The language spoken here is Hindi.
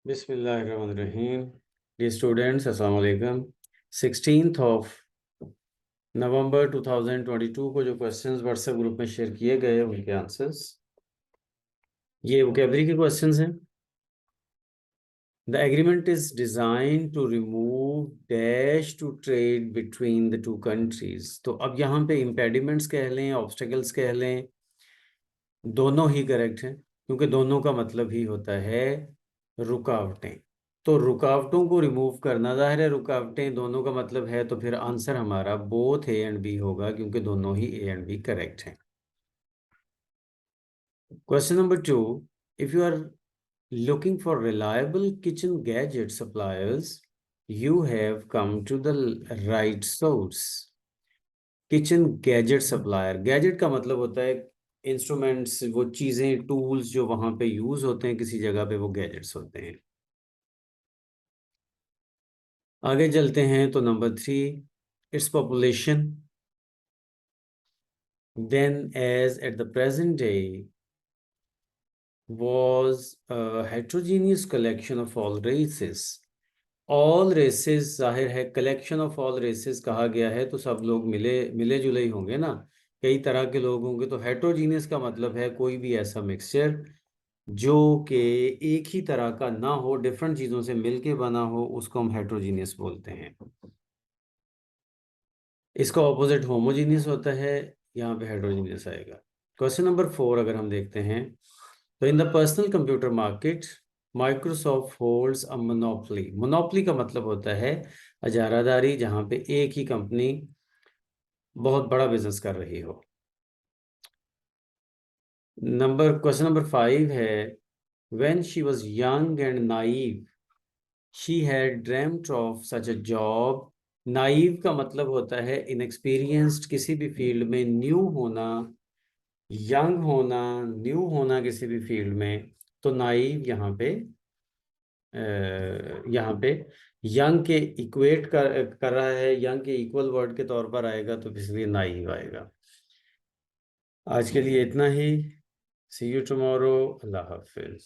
बिस्मिल्लाहिर्रहमानिर्रहीम। डियर स्टूडेंट्स, अस्सलाम वालेकुम। 16 ऑफ नवंबर 2022 को जो क्वेश्चंस व्हाट्सएप ग्रुप में शेयर किए गए उनके आंसर्स, ये वोकेबलरी के क्वेश्चंस हैं। The agreement is design to remove dash to trade between the two countries. तो अब यहाँ पे इम्पेडिमेंट्स कह लें, ऑब्स्टेकल्स कह लें, दोनों ही करेक्ट हैं, क्योंकि दोनों का मतलब ही होता है रुकावटें। तो रुकावटों को रिमूव करना, जाहिर है रुकावटें दोनों का मतलब है, तो फिर आंसर हमारा बोथ ए एंड बी होगा, क्योंकि दोनों ही ए एंड बी करेक्ट हैं। Question number 2, if you are looking for reliable kitchen gadget suppliers, you have come to the right source. Kitchen gadget supplier, gadget का मतलब होता है इंस्ट्रूमेंट्स, वो चीज़ें, टूल्स जो वहाँ पे यूज़ होते हैं किसी जगह पे, वो गैजेट्स होते हैं। आगे चलते हैं तो number 3, it's population then as at the present day was a heterogeneous collection of all races. All races, जाहिर है कलेक्शन ऑफ ऑल रेसेस कहा गया है, तो सब लोग मिले मिले जुले ही होंगे ना, कई तरह के लोग होंगे। तो हेट्रोजीनियस का मतलब है कोई भी ऐसा मिक्सचर जो कि एक ही तरह का ना हो, डिफरेंट चीज़ों से मिलके बना हो, उसको हम हेट्रोजीनियस बोलते हैं। इसका ऑपोजिट होमोजीनियस होता है, यहाँ पे हेट्रोजीनियस आएगा। क्वेश्चन नंबर 4 अगर हम देखते हैं तो in the personal computer market Microsoft holds a monopoly. Monopoly का मतलब होता है इजारादारी, जहाँ पे एक ही कंपनी बहुत बड़ा बिजनेस कर रही हो। क्वेश्चन नंबर 5 है, when she was young and naive she had dreamed of such a job. Naive का मतलब होता है इनएक्सपीरियंस्ड किसी भी फील्ड में, न्यू होना, यंग होना, न्यू होना किसी भी फील्ड में। तो नाइव यहाँ पे यंग के इक्वेट कर रहा है, यंग के इक्वल वर्ड के तौर पर आएगा, तो इसलिए नाइव आएगा। आज के लिए इतना ही। सी यू टुमारो। Allah Hafiz.